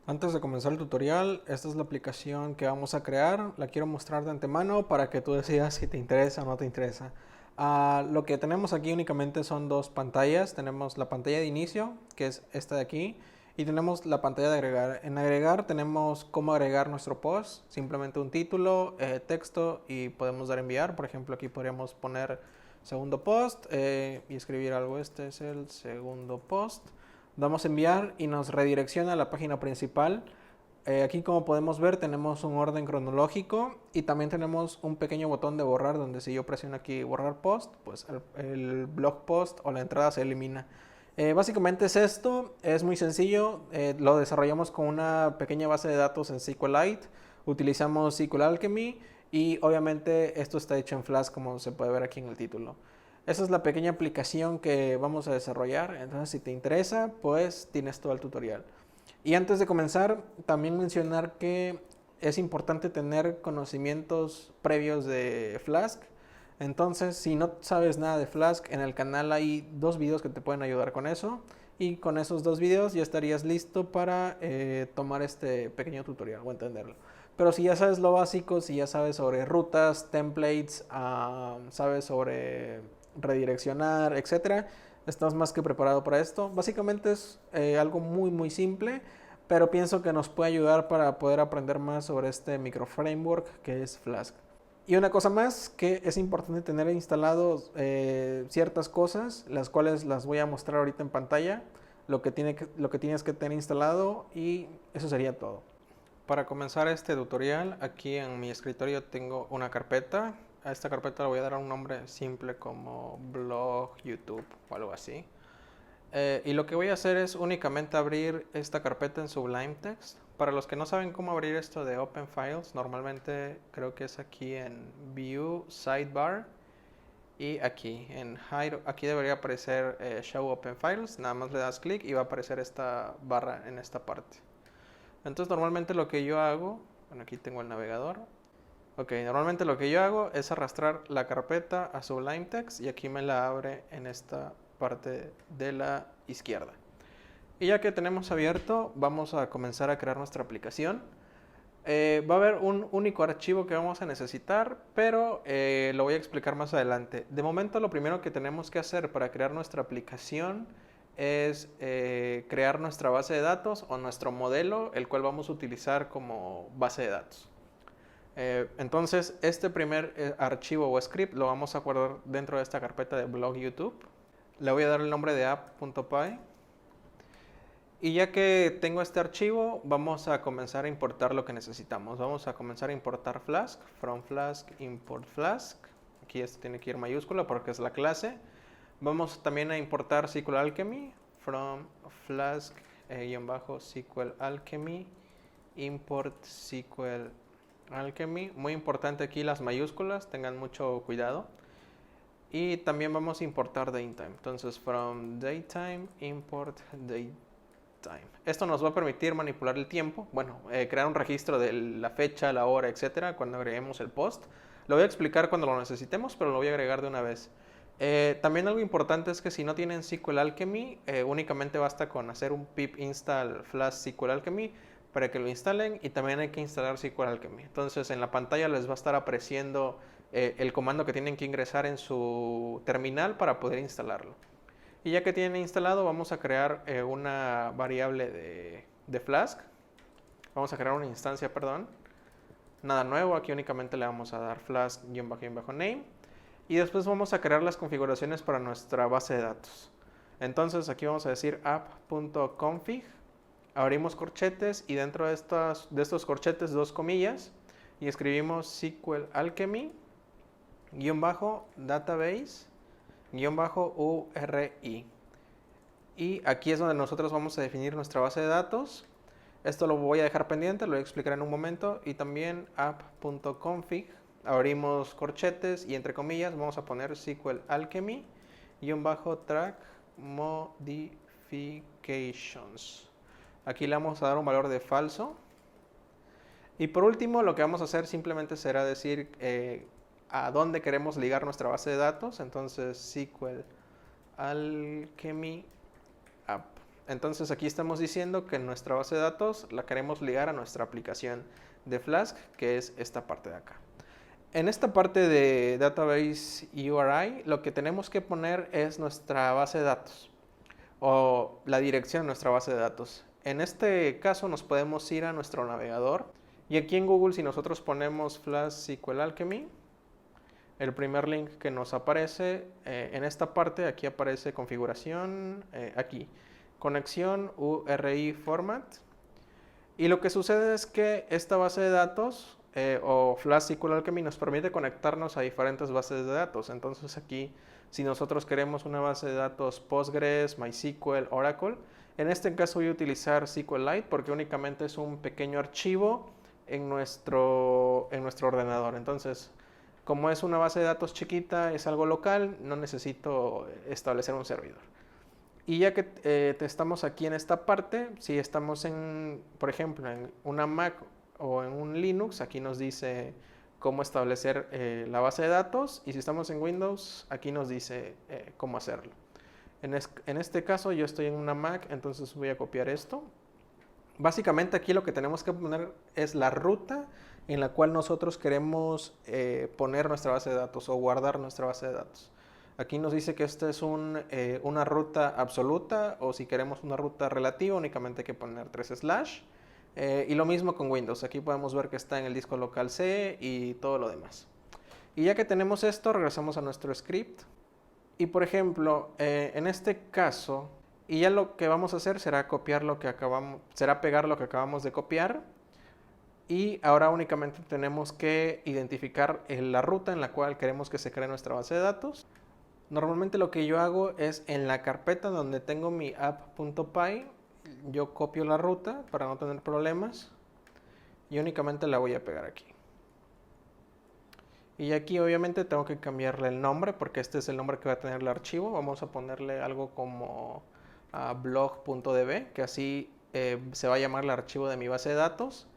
Antes de comenzar el tutorial, esta es la aplicación que vamos a crear. La quiero mostrar de antemano para que tú decidas si te interesa o no te interesa. Lo que tenemos aquí únicamente son dos pantallas. Tenemos la pantalla de inicio, que es esta de aquí, y tenemos la pantalla de agregar. En agregar tenemos cómo agregar nuestro post, simplemente un título, texto y podemos dar enviar. Por ejemplo, aquí podríamos poner segundo post y escribir algo. Este es el segundo post. Damos enviar y nos redirecciona a la página principal. Aquí, como podemos ver, tenemos un orden cronológico y también tenemos un pequeño botón de borrar, donde si yo presiono aquí borrar post, pues el blog post o la entrada se elimina. Básicamente es esto, es muy sencillo. Lo desarrollamos con una pequeña base de datos en SQLite. Utilizamos SQL Alchemy y obviamente esto está hecho en Flask, como se puede ver aquí en el título. Esa es la pequeña aplicación que vamos a desarrollar. Entonces, si te interesa, pues tienes todo el tutorial. Y antes de comenzar, también mencionar que es importante tener conocimientos previos de Flask. Entonces, si no sabes nada de Flask, en el canal hay dos videos que te pueden ayudar con eso. Y con esos dos videos ya estarías listo para tomar este pequeño tutorial o entenderlo. Pero si ya sabes lo básico, si ya sabes sobre rutas, templates, sabes sobre redireccionar, etcétera, estás más que preparado para esto. Básicamente es algo muy simple, pero pienso que nos puede ayudar para poder aprender más sobre este micro framework que es Flask. Y una cosa más, que es importante tener instalado ciertas cosas, las cuales las voy a mostrar ahorita en pantalla, lo que tienes que tener instalado, y eso sería todo. Para comenzar este tutorial, aquí en mi escritorio tengo una carpeta. A esta carpeta le voy a dar un nombre simple como blog YouTube o algo así. Y lo que voy a hacer es únicamente abrir esta carpeta en Sublime Text. Para los que no saben cómo abrir esto de Open Files, normalmente creo que es aquí en View, Sidebar, y aquí en Hide. Aquí debería aparecer Show Open Files. Nada más le das clic y va a aparecer esta barra en esta parte. Entonces normalmente lo que yo hago, bueno, aquí tengo el navegador. Ok, normalmente lo que yo hago es arrastrar la carpeta a Sublime Text y aquí me la abre en esta parte de la izquierda. Y ya que tenemos abierto, vamos a comenzar a crear nuestra aplicación. Va a haber un único archivo que vamos a necesitar, pero lo voy a explicar más adelante. De momento, lo primero que tenemos que hacer para crear nuestra aplicación es crear nuestra base de datos o nuestro modelo, el cual vamos a utilizar como base de datos. Entonces, este primer archivo o script lo vamos a guardar dentro de esta carpeta de blog YouTube. Le voy a dar el nombre de app.py. Y ya que tengo este archivo, vamos a comenzar a importar lo que necesitamos. Vamos a comenzar a importar Flask, from Flask, import Flask. Aquí esto tiene que ir mayúscula porque es la clase. Vamos también a importar SQL Alchemy, from Flask, SQL Alchemy, import SQL Alchemy. Muy importante aquí las mayúsculas, tengan mucho cuidado. Y también vamos a importar datetime. Entonces, from datetime, import datetime. Esto nos va a permitir manipular el tiempo, bueno, crear un registro de la fecha, la hora, etcétera, cuando agreguemos el post. Lo voy a explicar cuando lo necesitemos, pero lo voy a agregar de una vez. También algo importante es que si no tienen SQL Alchemy, únicamente basta con hacer un pip install flash SQL Alchemy para que lo instalen, y también hay que instalar SQL Alchemy. Entonces en la pantalla les va a estar apareciendo el comando que tienen que ingresar en su terminal para poder instalarlo. Y ya que tienen instalado, vamos a crear una variable de Flask. Vamos a crear una instancia, perdón. Nada nuevo, aquí únicamente le vamos a dar Flask-name. Y después vamos a crear las configuraciones para nuestra base de datos. Entonces aquí vamos a decir app.config. Abrimos corchetes y dentro de estos corchetes dos comillas. Y escribimos SQL Alchemy, database, URI. Y aquí es donde nosotros vamos a definir nuestra base de datos. Esto lo voy a dejar pendiente, lo voy a explicar en un momento. Y también app.config, abrimos corchetes y entre comillas vamos a poner SQL Alchemy track modifications. Aquí le vamos a dar un valor de falso. Y por último, lo que vamos a hacer simplemente será decir a dónde queremos ligar nuestra base de datos. Entonces SQL Alchemy App. Entonces aquí estamos diciendo que nuestra base de datos la queremos ligar a nuestra aplicación de Flask, que es esta parte de acá. En esta parte de Database URI, lo que tenemos que poner es nuestra base de datos o la dirección de nuestra base de datos. En este caso nos podemos ir a nuestro navegador y aquí en Google, si nosotros ponemos Flask SQL Alchemy, el primer link que nos aparece en esta parte, aquí aparece configuración, aquí, conexión URI format. Y lo que sucede es que esta base de datos o Flask SQL Alchemy nos permite conectarnos a diferentes bases de datos. Entonces aquí, si nosotros queremos una base de datos Postgres, MySQL, Oracle, en este caso voy a utilizar SQLite porque únicamente es un pequeño archivo en nuestro ordenador. Entonces, como es una base de datos chiquita, es algo local, no necesito establecer un servidor. Y ya que estamos aquí en esta parte, si estamos por ejemplo, en una Mac o en un Linux, aquí nos dice cómo establecer la base de datos. Y si estamos en Windows, aquí nos dice cómo hacerlo. En este caso yo estoy en una Mac, entonces voy a copiar esto. Básicamente aquí lo que tenemos que poner es la ruta en la cual nosotros queremos poner nuestra base de datos o guardar nuestra base de datos. Aquí nos dice que esta es una ruta absoluta, o si queremos una ruta relativa únicamente hay que poner 3/. Y lo mismo con Windows, aquí podemos ver que está en el disco local C y todo lo demás. Y ya que tenemos esto, regresamos a nuestro script. Y por ejemplo, en este caso, y ya lo que vamos a hacer será pegar lo que acabamos de copiar. Y ahora únicamente tenemos que identificar la ruta en la cual queremos que se cree nuestra base de datos. Normalmente lo que yo hago es en la carpeta donde tengo mi app.py, yo copio la ruta para no tener problemas y únicamente la voy a pegar aquí. Y aquí obviamente tengo que cambiarle el nombre porque este es el nombre que va a tener el archivo. Vamos a ponerle algo como blog.db, que así se va a llamar el archivo de mi base de datos.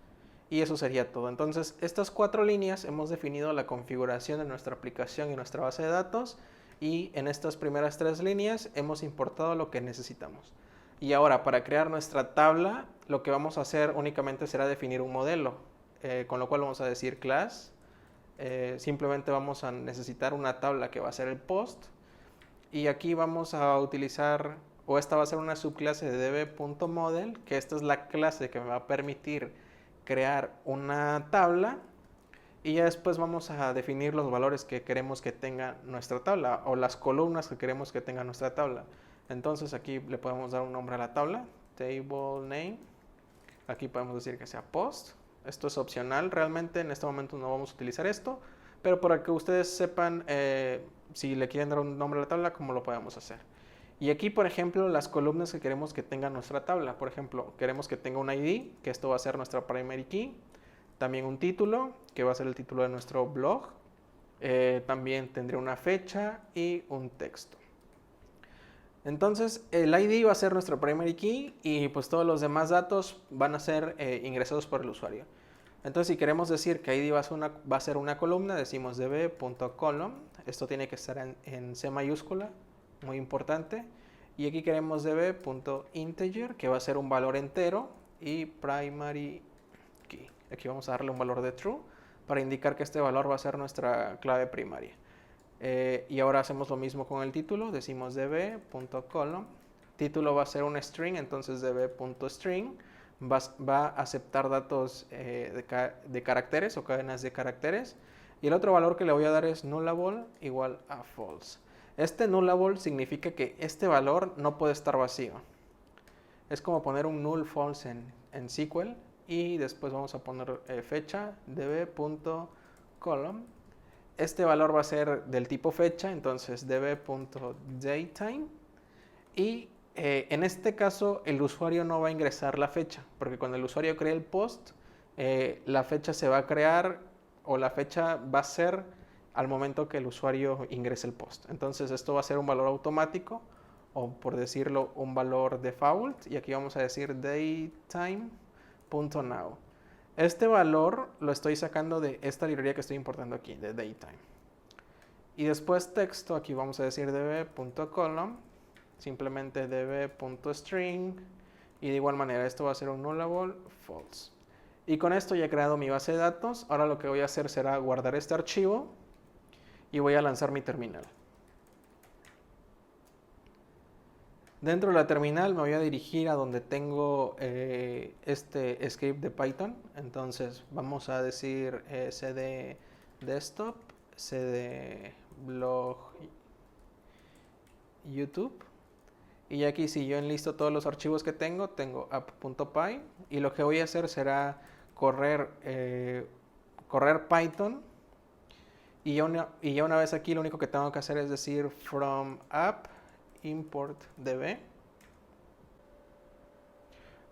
Y eso sería todo. Entonces, estas 4 líneas hemos definido la configuración de nuestra aplicación y nuestra base de datos. Y en estas primeras 3 líneas hemos importado lo que necesitamos. Y ahora, para crear nuestra tabla, lo que vamos a hacer únicamente será definir un modelo. Con lo cual vamos a decir class. Simplemente vamos a necesitar una tabla que va a ser el post. Y aquí vamos a utilizar, o esta va a ser una subclase de db.model, que esta es la clase que me va a permitir crear una tabla. Y ya después vamos a definir los valores que queremos que tenga nuestra tabla o las columnas que queremos que tenga nuestra tabla. Entonces aquí le podemos dar un nombre a la tabla, table name. Aquí podemos decir que sea post. Esto es opcional, realmente en este momento no vamos a utilizar esto, pero para que ustedes sepan si le quieren dar un nombre a la tabla, cómo lo podemos hacer. Y aquí, por ejemplo, las columnas que queremos que tenga nuestra tabla. Por ejemplo, queremos que tenga un ID, que esto va a ser nuestra primary key. También un título, que va a ser el título de nuestro blog. También tendría una fecha y un texto. Entonces, el ID va a ser nuestro primary key y pues todos los demás datos van a ser ingresados por el usuario. Entonces, si queremos decir que ID va a ser una columna, decimos db.column. Esto tiene que estar en C mayúscula, muy importante. Y aquí queremos db.integer, que va a ser un valor entero, y primary key. Aquí vamos a darle un valor de true para indicar que este valor va a ser nuestra clave primaria. Y ahora hacemos lo mismo con el título, decimos db.column. Título va a ser un string, entonces db.string va a aceptar datos de caracteres o cadenas de caracteres. Y el otro valor que le voy a dar es nullable igual a false. Este nullable significa que este valor no puede estar vacío. Es como poner un null false en SQL. Y después vamos a poner fecha, db.column. Este valor va a ser del tipo fecha, entonces db.datetime. Y en este caso el usuario no va a ingresar la fecha, porque cuando el usuario cree el post, la fecha se va a crear o la fecha va a ser al momento que el usuario ingrese el post. Entonces esto va a ser un valor automático o por decirlo un valor default y aquí vamos a decir datetime.now. Este valor lo estoy sacando de esta librería que estoy importando aquí, de datetime. Y después texto, aquí vamos a decir db.column simplemente db.string, y de igual manera esto va a ser un nullable false. Y con esto ya he creado mi base de datos. Ahora lo que voy a hacer será guardar este archivo y voy a lanzar mi terminal. Dentro de la terminal me voy a dirigir a donde tengo este script de Python. Entonces vamos a decir cd desktop, cd blog YouTube. Y aquí si yo enlisto todos los archivos que tengo app.py, y lo que voy a hacer será correr Python, y ya una vez aquí lo único que tengo que hacer es decir from app import db.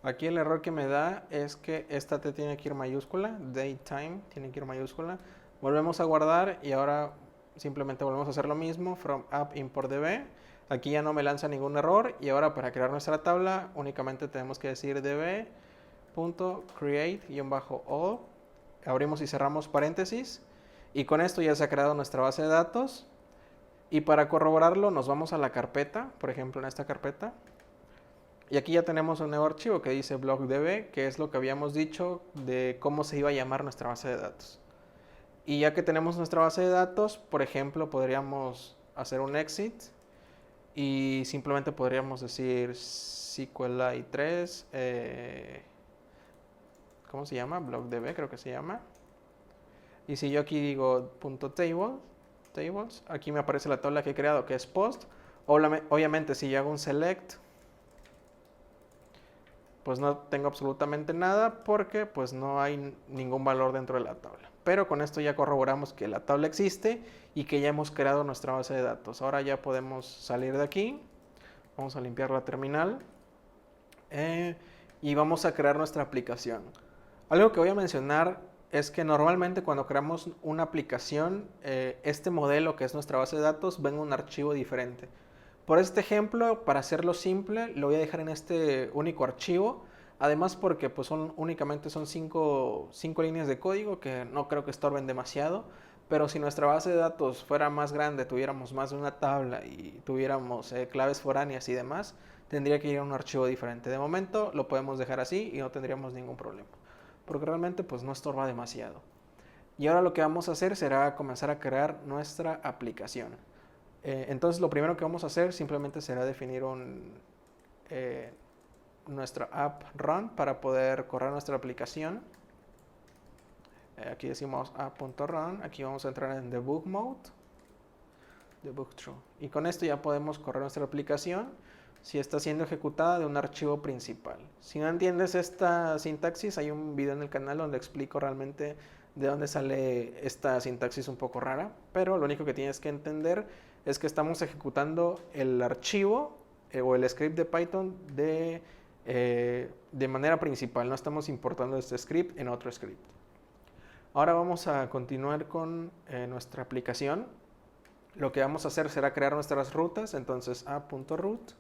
Aquí el error que me da es que esta T tiene que ir mayúscula, datetime tiene que ir mayúscula. Volvemos a guardar y ahora simplemente volvemos a hacer lo mismo, from app import db. Aquí ya no me lanza ningún error, y ahora para crear nuestra tabla únicamente tenemos que decir db.create_all, abrimos y cerramos paréntesis, y con esto ya se ha creado nuestra base de datos. Y para corroborarlo nos vamos a la carpeta, por ejemplo en esta carpeta, y aquí ya tenemos un nuevo archivo que dice blogdb, que es lo que habíamos dicho de cómo se iba a llamar nuestra base de datos. Y ya que tenemos nuestra base de datos, por ejemplo, podríamos hacer un exit y simplemente podríamos decir SQLite 3, ¿cómo se llama? Blogdb creo que se llama. Y si yo aquí digo .tables, aquí me aparece la tabla que he creado, que es post. Obviamente si yo hago un select, pues no tengo absolutamente nada porque pues no hay ningún valor dentro de la tabla. Pero con esto ya corroboramos que la tabla existe y que ya hemos creado nuestra base de datos. Ahora ya podemos salir de aquí. Vamos a limpiar la terminal. Y vamos a crear nuestra aplicación. Algo que voy a mencionar es que normalmente cuando creamos una aplicación, este modelo que es nuestra base de datos va en un archivo diferente. Por este ejemplo, para hacerlo simple, lo voy a dejar en este único archivo. Además porque pues únicamente son 5 líneas de código que no creo que estorben demasiado. Pero si nuestra base de datos fuera más grande, tuviéramos más de una tabla y tuviéramos claves foráneas y demás, tendría que ir a un archivo diferente. De momento lo podemos dejar así y no tendríamos ningún problema, porque realmente pues no estorba demasiado. Y ahora lo que vamos a hacer será comenzar a crear nuestra aplicación. Entonces lo primero que vamos a hacer simplemente será definir nuestra app run para poder correr nuestra aplicación. Aquí decimos app.run, aquí vamos a entrar en debug mode, debug true, y con esto ya podemos correr nuestra aplicación si está siendo ejecutada de un archivo principal. Si no entiendes esta sintaxis, hay un video en el canal donde explico realmente de dónde sale esta sintaxis un poco rara, pero lo único que tienes que entender es que estamos ejecutando el archivo o el script de Python de manera principal, no estamos importando este script en otro script. Ahora vamos a continuar con nuestra aplicación. Lo que vamos a hacer será crear nuestras rutas, entonces app.route.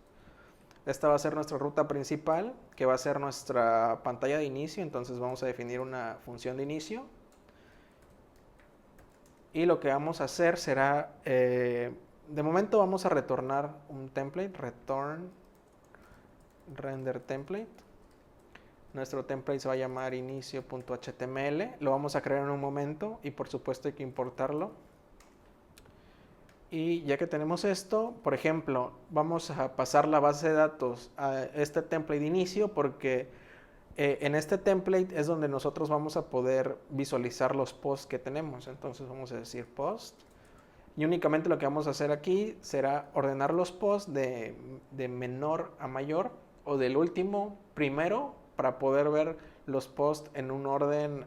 Esta va a ser nuestra ruta principal, que va a ser nuestra pantalla de inicio, entonces vamos a definir una función de inicio. Y lo que vamos a hacer será, de momento vamos a retornar un template, return render template. Nuestro template se va a llamar inicio.html, lo vamos a crear en un momento y por supuesto hay que importarlo. Y ya que tenemos esto, por ejemplo, vamos a pasar la base de datos a este template de inicio porque en este template es donde nosotros vamos a poder visualizar los posts que tenemos. Entonces vamos a decir post y únicamente lo que vamos a hacer aquí será ordenar los posts de menor a mayor o del último primero para poder ver los posts en un orden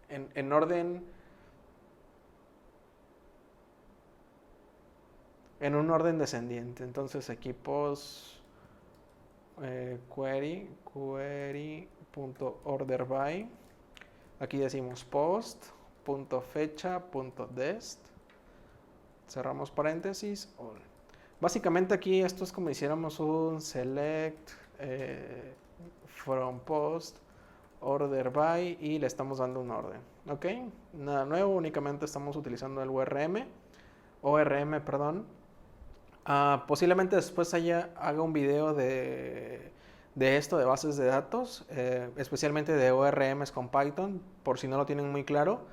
en un orden descendiente. Entonces aquí post query.orderBy, aquí decimos post.fecha.dest, cerramos paréntesis, all. Básicamente aquí esto es como si hiciéramos un select from post order by y le estamos dando un orden. Ok, nada nuevo, únicamente estamos utilizando el ORM, perdón, Posiblemente después haga un video de esto, de bases de datos, especialmente de ORMs con Python, por si no lo tienen muy claro.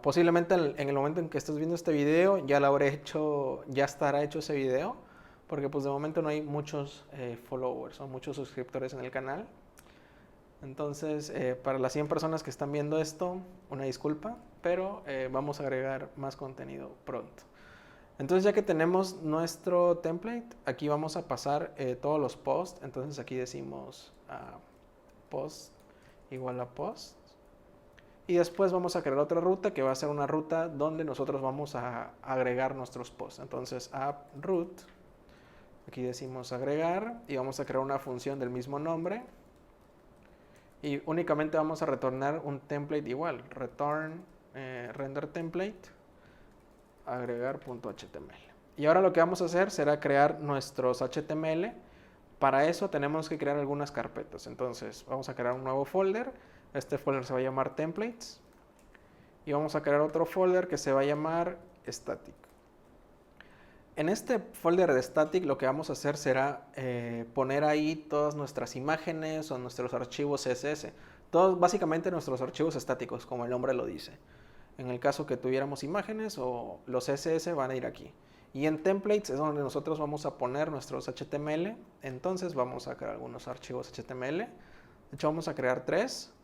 Posiblemente en el momento en que estés viendo este video ya lo habré hecho, ya estará hecho ese video, porque pues de momento no hay muchos followers o muchos suscriptores en el canal. Entonces, para las 100 personas que están viendo esto, una disculpa, pero vamos a agregar más contenido pronto. Entonces, ya que tenemos nuestro template, aquí vamos a pasar todos los posts. Entonces, aquí decimos post igual a post. Y después vamos a crear otra ruta que va a ser una ruta donde nosotros vamos a agregar nuestros posts. Entonces, app root, aquí decimos agregar y vamos a crear una función del mismo nombre. Y únicamente vamos a retornar un template igual, return render template, agregar.html. Y ahora lo que vamos a hacer será crear nuestros HTML. Para eso tenemos que crear algunas carpetas. Entonces vamos a crear un nuevo folder. Este folder se va a llamar templates. Y vamos a crear otro folder que se va a llamar static. En este folder de static lo que vamos a hacer será poner ahí todas nuestras imágenes o nuestros archivos CSS. Todos básicamente nuestros archivos estáticos, como el nombre lo dice. En el caso que tuviéramos imágenes o los CSS van a ir aquí. Y en templates es donde nosotros vamos a poner nuestros HTML. Entonces vamos a crear algunos archivos HTML. De hecho vamos a crear 3.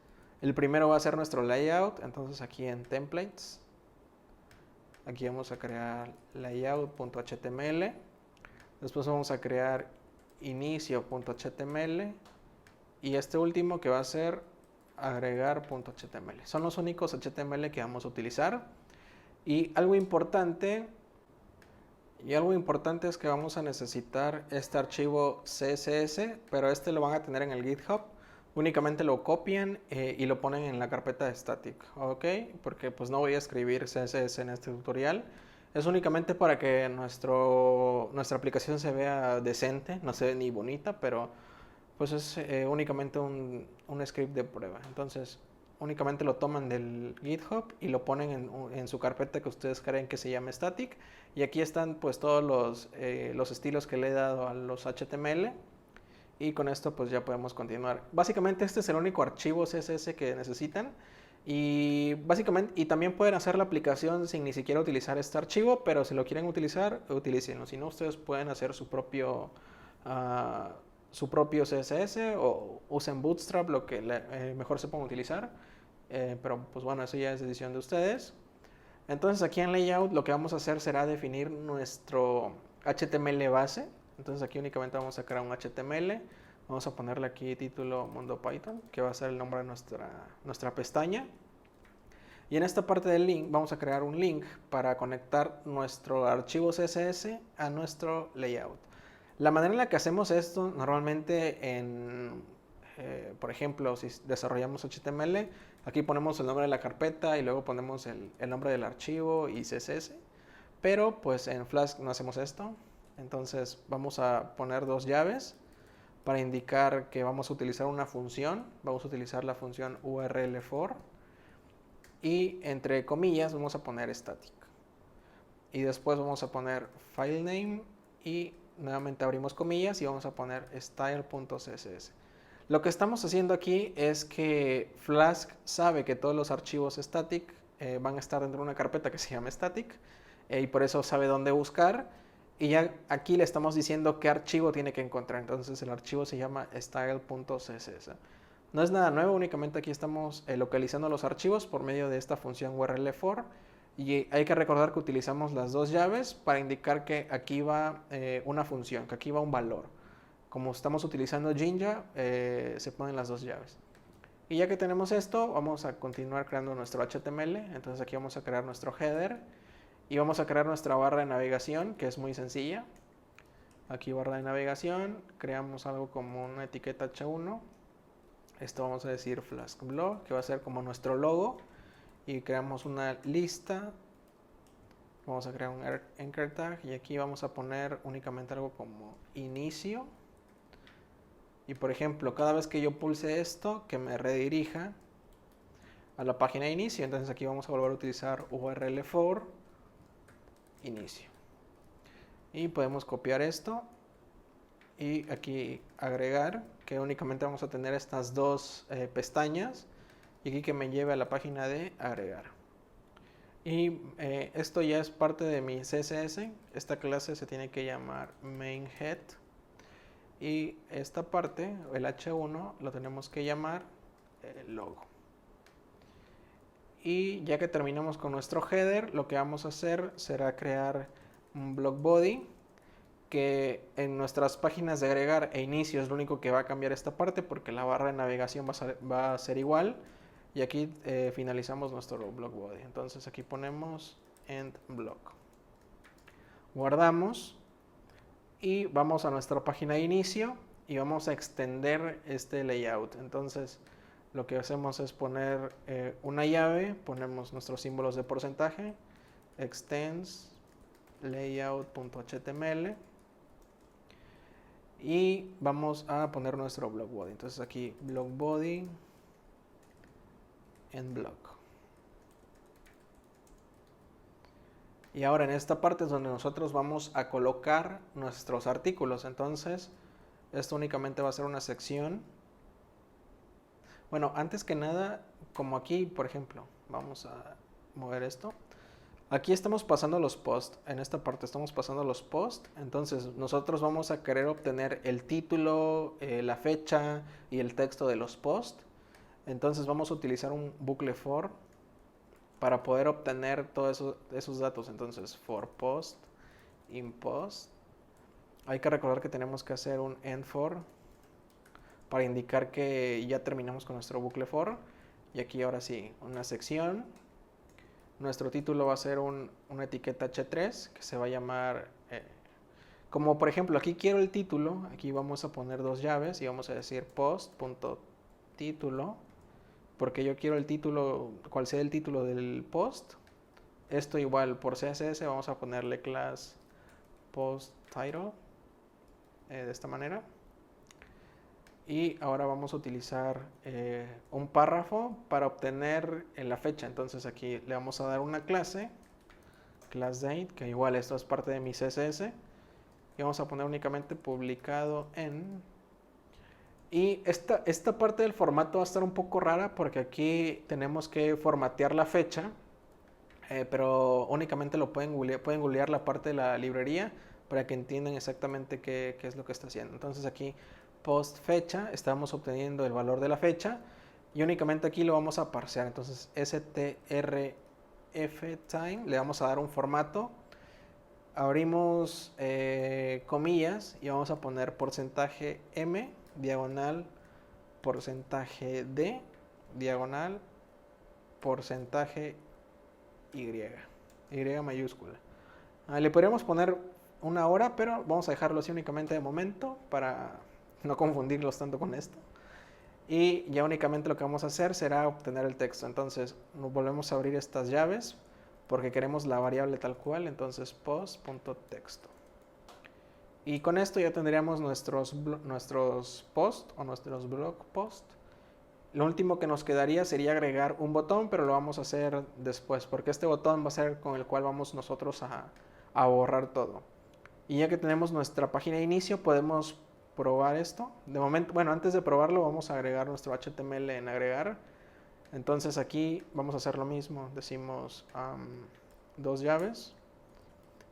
El primero va a ser nuestro layout. Entonces aquí en templates, aquí vamos a crear layout.html. Después vamos a crear inicio.html. Y este último que va a ser agregar.html. Son los únicos HTML que vamos a utilizar. Y algo importante es que vamos a necesitar este archivo CSS, pero este lo van a tener en el GitHub. Únicamente lo copian y lo ponen en la carpeta de static, ¿ok? Porque pues no voy a escribir CSS en este tutorial. Es únicamente para que nuestra aplicación se vea decente, no se ve ni bonita, pero pues es únicamente un script de prueba. Entonces, únicamente lo toman del GitHub y lo ponen en su carpeta que ustedes creen que se llama static. Y aquí están pues todos los estilos que le he dado a los HTML. Y con esto pues ya podemos continuar. Básicamente este es el único archivo CSS que necesitan. Y básicamente, y también pueden hacer la aplicación sin ni siquiera utilizar este archivo, pero si lo quieren utilizar, utilícenlo. Si no, ustedes pueden hacer su propio CSS o usen Bootstrap, lo que mejor se pueden utilizar. Pero pues bueno, eso ya es decisión de ustedes. Entonces aquí en Layout lo que vamos a hacer será definir nuestro HTML base. Entonces aquí únicamente vamos a crear un HTML. Vamos a ponerle aquí título Mundo Python, que va a ser el nombre de nuestra pestaña. Y en esta parte del link vamos a crear un link para conectar nuestro archivo CSS a nuestro layout. La manera en la que hacemos esto normalmente por ejemplo, si desarrollamos HTML, aquí ponemos el nombre de la carpeta y luego ponemos el nombre del archivo y CSS. Pero pues en Flask no hacemos esto. Entonces vamos a poner dos llaves para indicar que vamos a utilizar una función. Vamos a utilizar la función URL for y entre comillas vamos a poner static. Y después vamos a poner file name y nuevamente abrimos comillas y vamos a poner style.css. Lo que estamos haciendo aquí es que Flask sabe que todos los archivos static van a estar dentro de una carpeta que se llama static y por eso sabe dónde buscar. Y ya aquí le estamos diciendo qué archivo tiene que encontrar. Entonces el archivo se llama style.css. No es nada nuevo, únicamente aquí estamos localizando los archivos por medio de esta función URL for. Y hay que recordar que utilizamos las dos llaves para indicar que aquí va una función, que aquí va un valor. Como estamos utilizando Jinja, se ponen las dos llaves. Y ya que tenemos esto, vamos a continuar creando nuestro HTML. Entonces aquí vamos a crear nuestro header. Y vamos a crear nuestra barra de navegación, que es muy sencilla. Aquí barra de navegación, creamos algo como una etiqueta H1. Esto vamos a decir Flask Blog, que va a ser como nuestro logo. Y creamos una lista. Vamos a crear un anchor tag y aquí vamos a poner únicamente algo como inicio. Y por ejemplo, cada vez que yo pulse esto, que me redirija a la página de inicio. Entonces aquí vamos a volver a utilizar URL for inicio. Y podemos copiar esto y aquí agregar, que únicamente vamos a tener estas dos pestañas, y aquí que me lleve a la página de agregar. Y esto ya es parte de mi CSS. Esta clase se tiene que llamar mainHead. Y esta parte, el H1, lo tenemos que llamar logo. Y ya que terminamos con nuestro header, lo que vamos a hacer será crear un block body, que en nuestras páginas de agregar e inicio es lo único que va a cambiar esta parte, porque la barra de navegación va a ser igual. Y aquí finalizamos nuestro block body. Entonces aquí ponemos end block. Guardamos y vamos a nuestra página de inicio y vamos a extender este layout. Entonces lo que hacemos es poner una llave, ponemos nuestros símbolos de porcentaje, extends layout.html, y vamos a poner nuestro block body. Entonces aquí block body en block. Y ahora en esta parte es donde nosotros vamos a colocar nuestros artículos. Entonces esto únicamente va a ser una sección. Bueno, antes que nada, como aquí, por ejemplo, vamos a mover esto. Aquí estamos pasando los posts. En esta parte estamos pasando los posts. Entonces nosotros vamos a querer obtener el título, la fecha y el texto de los posts. Entonces vamos a utilizar un bucle for para poder obtener todos esos datos. Entonces for post, in post. Hay que recordar que tenemos que hacer un end for para indicar que ya terminamos con nuestro bucle for. Y aquí ahora sí, una sección. Nuestro título va a ser una etiqueta h3 que se va a llamar, como por ejemplo aquí quiero el título, aquí vamos a poner dos llaves y vamos a decir post.título, porque yo quiero el título, cual sea el título del post. Esto igual por CSS vamos a ponerle class post title, de esta manera. Y ahora vamos a utilizar un párrafo para obtener la fecha. Entonces aquí le vamos a dar una clase, class date, que igual esto es parte de mi CSS. Y vamos a poner únicamente publicado en. Y esta parte del formato va a estar un poco rara porque aquí tenemos que formatear la fecha. Pero únicamente lo pueden googlear la parte de la librería para que entiendan exactamente qué es lo que está haciendo. Entonces aquí post fecha, estamos obteniendo el valor de la fecha y únicamente aquí lo vamos a parsear. Entonces strf time, le vamos a dar un formato, abrimos comillas y vamos a poner porcentaje m diagonal porcentaje d diagonal porcentaje y mayúscula. Le podríamos poner una hora, pero vamos a dejarlo así únicamente de momento para no confundirlos tanto con esto. Y ya únicamente lo que vamos a hacer será obtener el texto. Entonces nos volvemos a abrir estas llaves porque queremos la variable tal cual. Entonces post.texto. Y con esto ya tendríamos nuestros posts o nuestros blog posts. Lo último que nos quedaría sería agregar un botón, pero lo vamos a hacer después, porque este botón va a ser con el cual vamos nosotros a borrar todo. Y ya que tenemos nuestra página de inicio, podemos probar esto. De momento, bueno, antes de probarlo vamos a agregar nuestro HTML en agregar. Entonces aquí vamos a hacer lo mismo. Decimos dos llaves.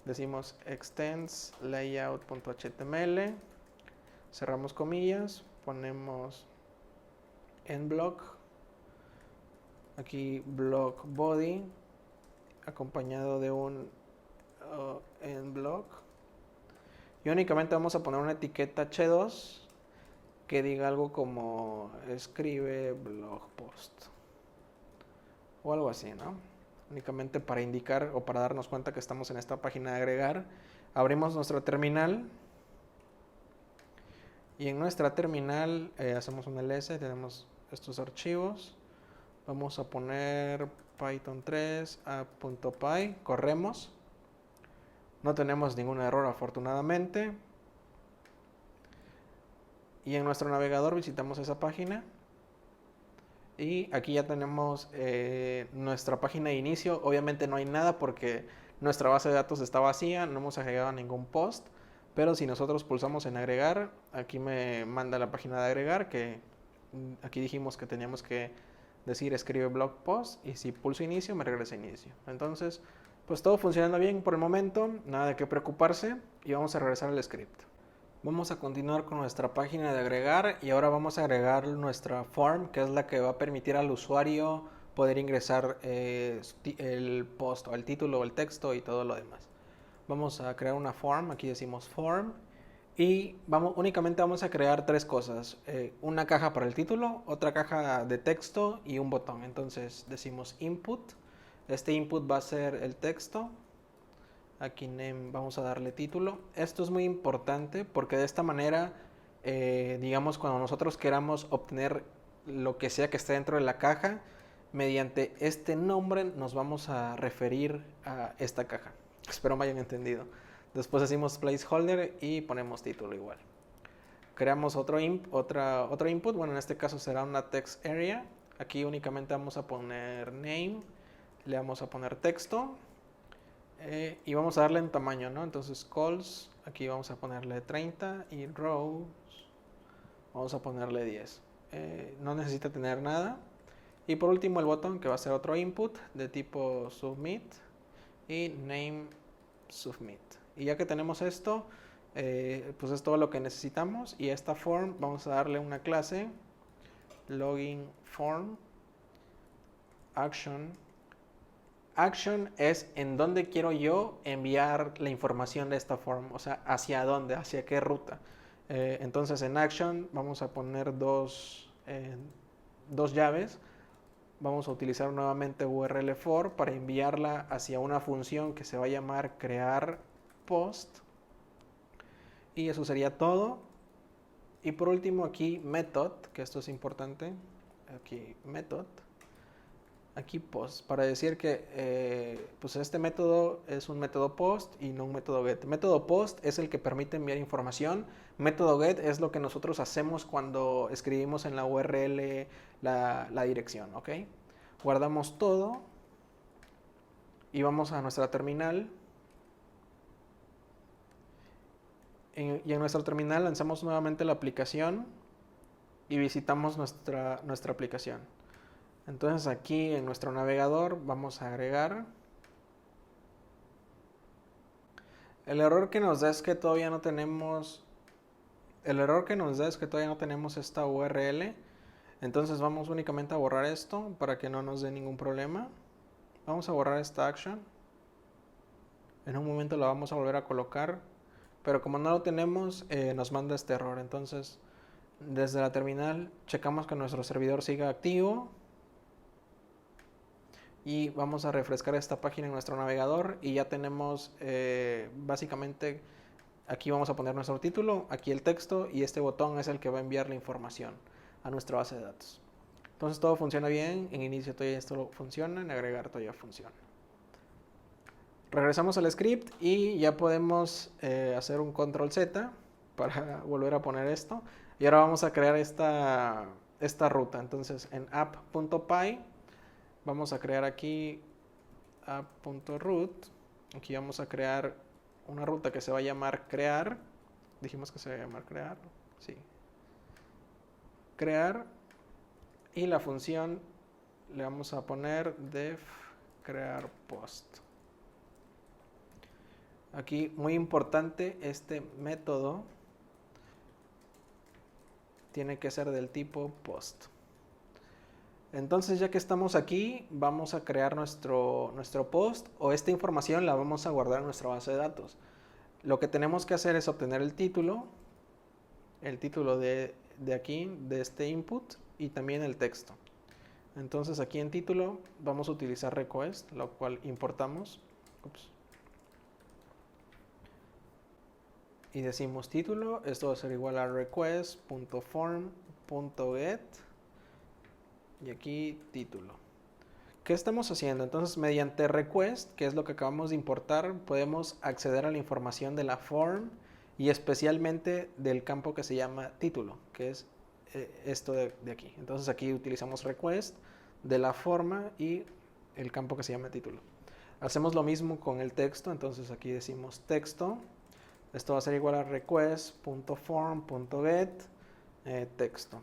Decimos extends layout.html. Cerramos comillas. Ponemos en block, aquí block body acompañado de un en block, y únicamente vamos a poner una etiqueta h2 que diga algo como escribe blog post o algo así, ¿no? Únicamente para indicar o para darnos cuenta que estamos en esta página de agregar. Abrimos nuestra terminal y en nuestra terminal hacemos un ls, tenemos estos archivos. Vamos a poner python 3 app.py, corremos. No tenemos ningún error afortunadamente. Y en nuestro navegador visitamos esa página. Y aquí ya tenemos nuestra página de inicio. Obviamente no hay nada porque nuestra base de datos está vacía, no hemos agregado ningún post, pero si nosotros pulsamos en agregar, aquí me manda la página de agregar, que aquí dijimos que teníamos que decir escribe blog post, y si pulso inicio me regresa a inicio. Entonces, pues todo funcionando bien por el momento, nada de qué preocuparse, y vamos a regresar al script. Vamos a continuar con nuestra página de agregar, y ahora vamos a agregar nuestra form, que es la que va a permitir al usuario poder ingresar el post o el título o el texto y todo lo demás. Vamos a crear una form, aquí decimos form, y únicamente vamos a crear tres cosas: una caja para el título, otra caja de texto y un botón. Entonces decimos input, este input va a ser el texto, aquí name, vamos a darle título. Esto es muy importante porque de esta manera, digamos, cuando nosotros queramos obtener lo que sea que esté dentro de la caja, mediante este nombre nos vamos a referir a esta caja. Espero me hayan entendido. Después decimos placeholder y ponemos título igual. Creamos otro input, bueno, en este caso será una text area. Aquí únicamente vamos a poner name, le vamos a poner texto, y vamos a darle en tamaño, ¿no? Entonces calls, aquí vamos a ponerle 30 y rows vamos a ponerle 10. No necesita tener nada. Y por último el botón, que va a ser otro input de tipo submit y name submit. Y ya que tenemos esto, pues es todo lo que necesitamos. Y a esta form vamos a darle una clase login form action. Action es en dónde quiero yo enviar la información de esta form, o sea, hacia dónde, hacia qué ruta. Entonces en action vamos a poner dos llaves. Vamos a utilizar nuevamente URL for para enviarla hacia una función que se va a llamar crear post. Y eso sería todo. Y por último aquí method, que esto es importante. Aquí method. Aquí post, para decir que pues este método es un método post y no un método get. Método post es el que permite enviar información. Método get es lo que nosotros hacemos cuando escribimos en la URL la dirección, ¿ok? Guardamos todo y vamos a nuestra terminal. Y en nuestra terminal lanzamos nuevamente la aplicación y visitamos nuestra aplicación. Entonces aquí en nuestro navegador vamos a agregar. El error que nos da es que todavía no tenemos esta URL. Entonces vamos únicamente a borrar esto para que no nos dé ningún problema. Vamos a borrar esta action. En un momento la vamos a volver a colocar, pero como no lo tenemos, nos manda este error. Entonces desde la terminal checamos que nuestro servidor siga activo. Y vamos a refrescar esta página en nuestro navegador y ya tenemos básicamente, aquí vamos a poner nuestro título, aquí el texto, y este botón es el que va a enviar la información a nuestra base de datos. Entonces todo funciona bien, en inicio todavía esto funciona, en agregar todavía funciona. Regresamos al script y ya podemos hacer un control Z para volver a poner esto. Y ahora vamos a crear esta ruta. Entonces en app.py vamos a crear aquí app.root. Aquí vamos a crear una ruta que se va a llamar crear. Dijimos que se va a llamar crear. Sí. Crear. Y la función le vamos a poner def crear post. Aquí muy importante, este método tiene que ser del tipo post. Entonces ya que estamos aquí, vamos a crear nuestro post, o esta información la vamos a guardar en nuestra base de datos. Lo que tenemos que hacer es obtener el título de aquí, de este input, y también el texto. Entonces aquí en título vamos a utilizar request, lo cual importamos. Y decimos título, esto va a ser igual a request.form.get. Y aquí título. ¿Qué estamos haciendo? Entonces mediante request, que es lo que acabamos de importar, podemos acceder a la información de la form y especialmente del campo que se llama título, que es esto de aquí. Entonces aquí utilizamos request de la forma y el campo que se llama título. Hacemos lo mismo con el texto, entonces aquí decimos texto. Esto va a ser igual a request.form.get texto.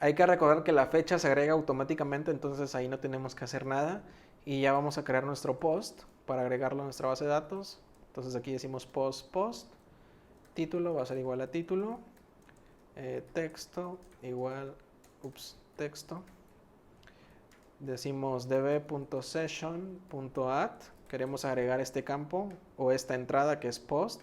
Hay que recordar que la fecha se agrega automáticamente, entonces ahí no tenemos que hacer nada. Y ya vamos a crear nuestro post para agregarlo a nuestra base de datos. Entonces aquí decimos post. Título va a ser igual a título. Texto igual, texto. Decimos db.session.add. Queremos agregar este campo o esta entrada que es post.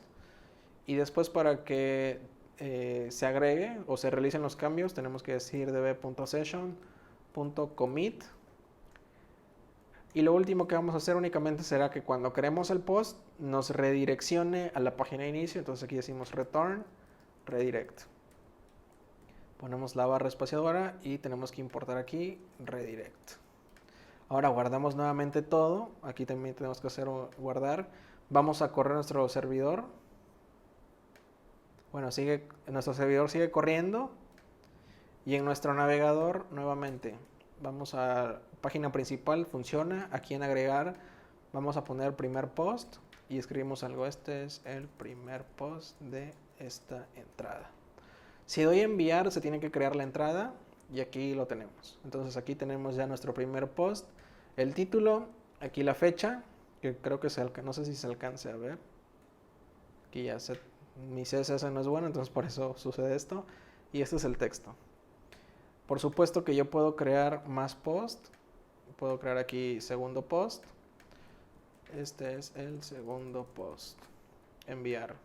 Y después para que se agregue o se realicen los cambios, tenemos que decir db.session.commit. Y lo último que vamos a hacer únicamente será que cuando creemos el post nos redireccione a la página de inicio. Entonces aquí decimos return redirect. Ponemos la barra espaciadora y tenemos que importar aquí redirect. Ahora guardamos nuevamente todo. Aquí también tenemos que hacer guardar. Vamos a correr nuestro servidor. Bueno, nuestro servidor sigue corriendo. Y en nuestro navegador nuevamente vamos a página principal, funciona. Aquí en agregar vamos a poner primer post y escribimos algo. Este es el primer post de esta entrada. Si doy a enviar, se tiene que crear la entrada y aquí lo tenemos. Entonces aquí tenemos ya nuestro primer post, el título, aquí la fecha, que creo que no sé si se alcance a ver. Aquí ya mi CSS no es bueno, entonces por eso sucede esto. Y este es el texto. Por supuesto que yo puedo crear más post. Puedo crear aquí segundo post. Este es el segundo post. Enviar.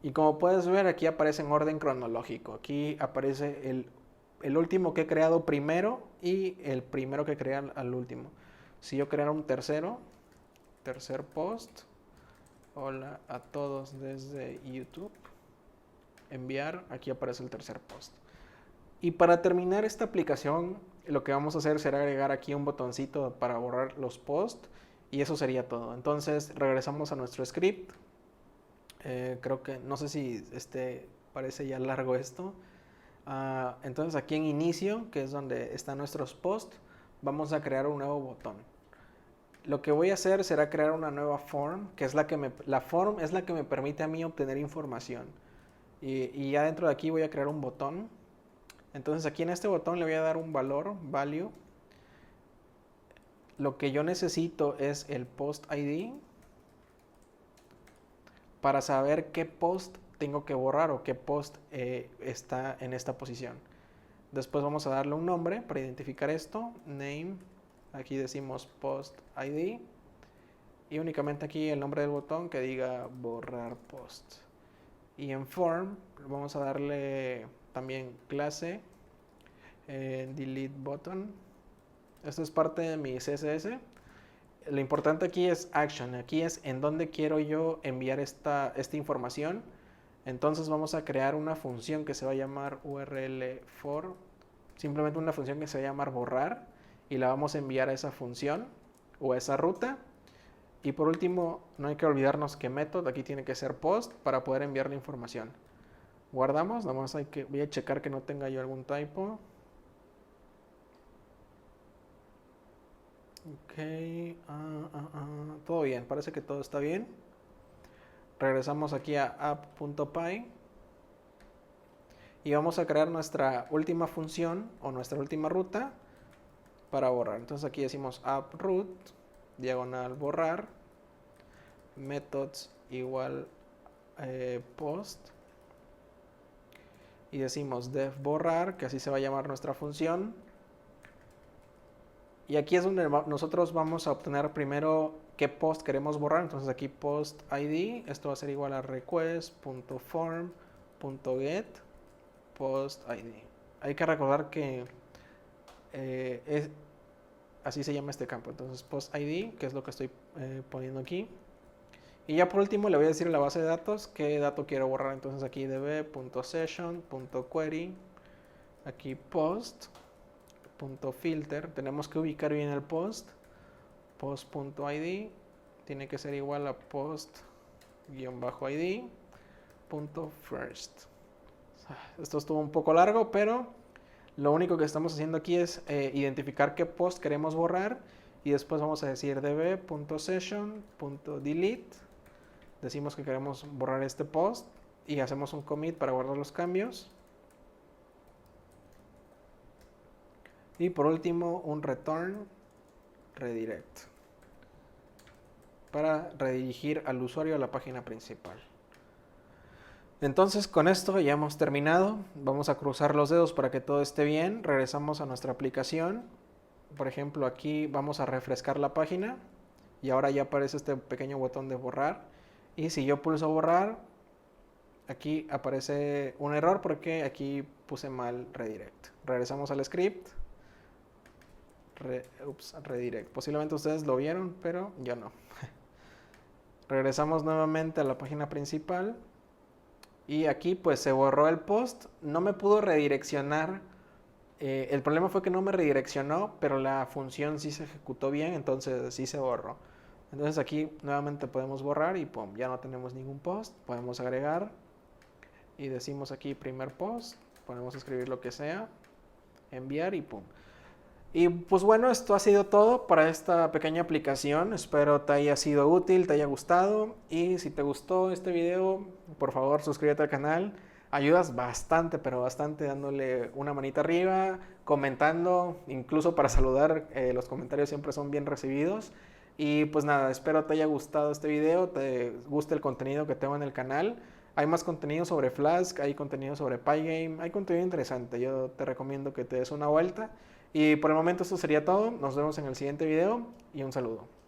Y como puedes ver, aquí aparece en orden cronológico. Aquí aparece el último que he creado primero y el primero que creé al último. Si yo creara un tercer post. Hola a todos desde YouTube. Enviar. Aquí aparece el tercer post. Y para terminar esta aplicación, lo que vamos a hacer será agregar aquí un botoncito para borrar los posts. Y eso sería todo. Entonces regresamos a nuestro script. Creo que, no sé si parece ya largo esto. Entonces aquí en inicio, que es donde están nuestros posts, vamos a crear un nuevo botón. Lo que voy a hacer será crear una nueva form, que es la form es la que me permite a mí obtener información. Y ya dentro de aquí voy a crear un botón. Entonces aquí en este botón le voy a dar un valor, value. Lo que yo necesito es el post ID para saber qué post tengo que borrar o qué post está en esta posición. Después vamos a darle un nombre para identificar esto, name, aquí decimos post ID y únicamente aquí el nombre del botón que diga borrar post. Y en form vamos a darle también clase delete button. Esto es parte de mi CSS. Lo importante aquí es action, aquí es en dónde quiero yo enviar esta información. Entonces vamos a crear una función que se va a llamar URL for, simplemente una función que se va a llamar borrar y la vamos a enviar a esa función o a esa ruta. Y por último, no hay que olvidarnos que method aquí tiene que ser post para poder enviar la información. Guardamos, nada más voy a checar que no tenga yo algún typo. Ok, todo bien, parece que todo está bien. Regresamos aquí a app.py y vamos a crear nuestra última función o nuestra última ruta para borrar. Entonces aquí decimos app_root, diagonal borrar, methods igual post y decimos def borrar, que así se va a llamar nuestra función. Y aquí es donde nosotros vamos a obtener primero qué post queremos borrar. Entonces aquí post ID, esto va a ser igual a request.form.get post ID. Hay que recordar que así se llama este campo. Entonces post ID, que es lo que estoy poniendo aquí. Y ya por último le voy a decir a la base de datos qué dato quiero borrar. Entonces aquí db.session.query, aquí post.filter, tenemos que ubicar bien el post. Post.id tiene que ser igual a post-id.first. Esto estuvo un poco largo, pero lo único que estamos haciendo aquí es identificar qué post queremos borrar y después vamos a decir db.session.delete. Decimos que queremos borrar este post y hacemos un commit para guardar los cambios. Y por último, un return redirect para redirigir al usuario a la página principal. Entonces con esto ya hemos terminado. Vamos a cruzar los dedos para que todo esté bien. Regresamos a nuestra aplicación. Por ejemplo, aquí vamos a refrescar la página y ahora ya aparece este pequeño botón de borrar. Y si yo pulso borrar, aquí aparece un error porque aquí puse mal redirect. Regresamos al script. Redirect. Posiblemente ustedes lo vieron, pero yo no. Regresamos nuevamente a la página principal. Y aquí pues se borró el post. No me pudo redireccionar. El problema fue que no me redireccionó, pero la función sí se ejecutó bien, entonces sí se borró. Entonces aquí nuevamente podemos borrar y pum, ya no tenemos ningún post. Podemos agregar y decimos aquí primer post. Podemos escribir lo que sea, enviar y pum. Y pues bueno, esto ha sido todo para esta pequeña aplicación. Espero te haya sido útil, te haya gustado. Y si te gustó este video, por favor suscríbete al canal. Ayudas bastante, pero bastante dándole una manita arriba, comentando, incluso para saludar. Los comentarios siempre son bien recibidos. Y pues nada, espero te haya gustado este video, te guste el contenido que tengo en el canal. Hay más contenido sobre Flask, hay contenido sobre Pygame, hay contenido interesante. Yo te recomiendo que te des una vuelta. Y por el momento esto sería todo. Nos vemos en el siguiente video y un saludo.